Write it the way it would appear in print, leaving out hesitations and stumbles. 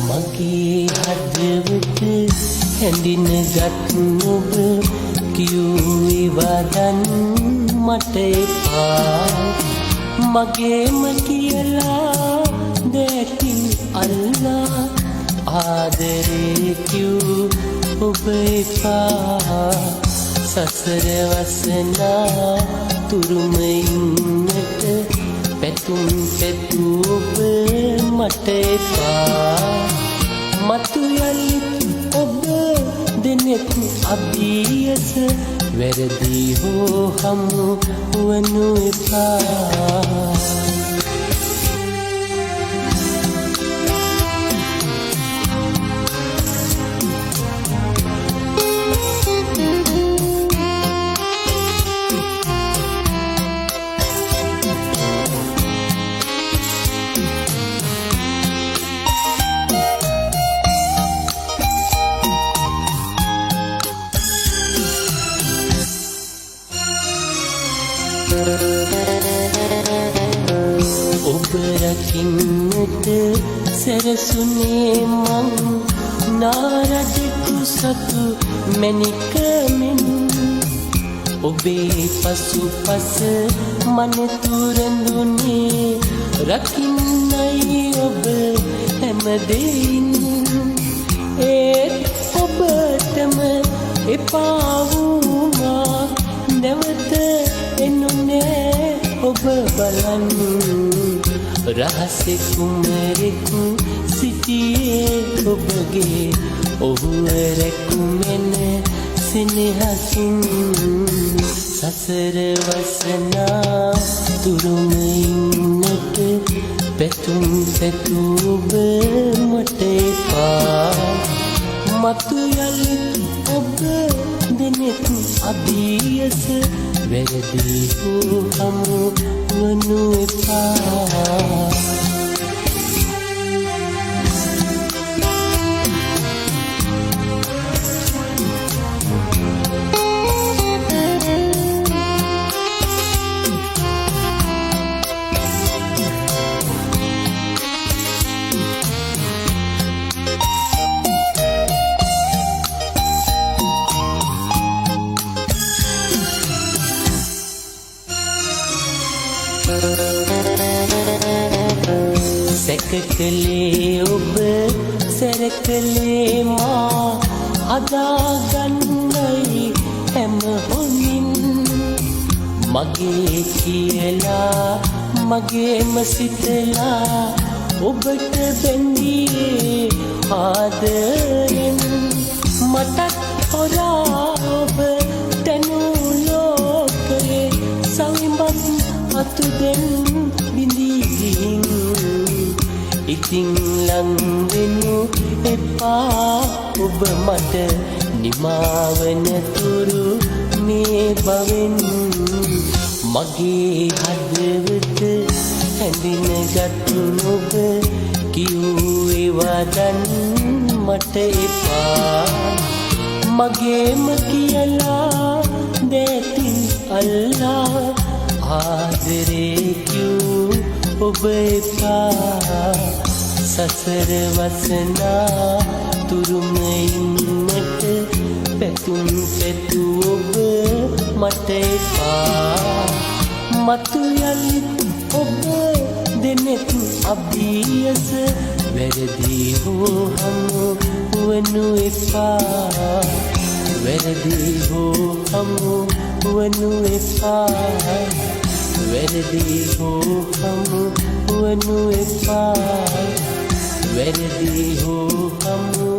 මගේ හදවත හැඳිනගත් නුඹ කියුවේ වදන් මට එපා මගේම කියලා දැකින් අල්ලා ආදරේ කියූ ඔබ එපා සසර වසනා තුරුම ඉන්නට පැතුම් පැතූ ඔබ මට එපා මතු යලිත් ඔබ දෙනෙකු අභියස වැරදි හෝ හමු වනු එපා ඔබ රකින්නට සැරසුනේ මං නාරජෙකු සතු මැණික මෙන් ඔබේ පසුපස මනතුරඳුනේ රකින්නයි ඔබ හැමදෙයින් ඒත් ඔබටම එපා වුණා නැවත එනුනේ ඔබ බලන් රහසේ කුමරෙකු සිටියේ ඔබගේ ඔහුව රැකුමෙන සෙනෙහසින් සසර වසනා තුරුම ඉන්නට පැතුම් පැතූ ඔබ මට එපා මතු යලිත් ඔබ දෙනෙකු අභියස වැරදි හෝ හමු වනු එපා සැකකලේ ඔබ සැරකලේ මා අදාගන්නයි හැම හොඳින් මගේ කියලා මගේම සිතලා ඔබට බැඳියේ ආදරෙන් මටත් හොරා ඔබ තනූ ලෝකයේ සවිඹත් අතු දෙන් බිඳීගින් ඉතින් ලං වෙනු එපා ඔබ මට නිමාවන තුරු මේ බවෙන් මගේ හදවත හැඳිනගත් ඔබ කියුවේ වදන් මට එපා මගේම කියලා දැතින් අල්ලා ආදරේ කියූ ඔබ එපා සසර වසනා තුරුම ඉන්නට පැතුම් පැතූ ඔබ මට එපා මතු යලිත් ඔබ දෙනෙකු අභියස වැරදි හෝ හමු වනු එපා වැරදි හෝ හමු වනු එපා වැරදි හෝ හමු වනු එපා වැරදි හෝ හමු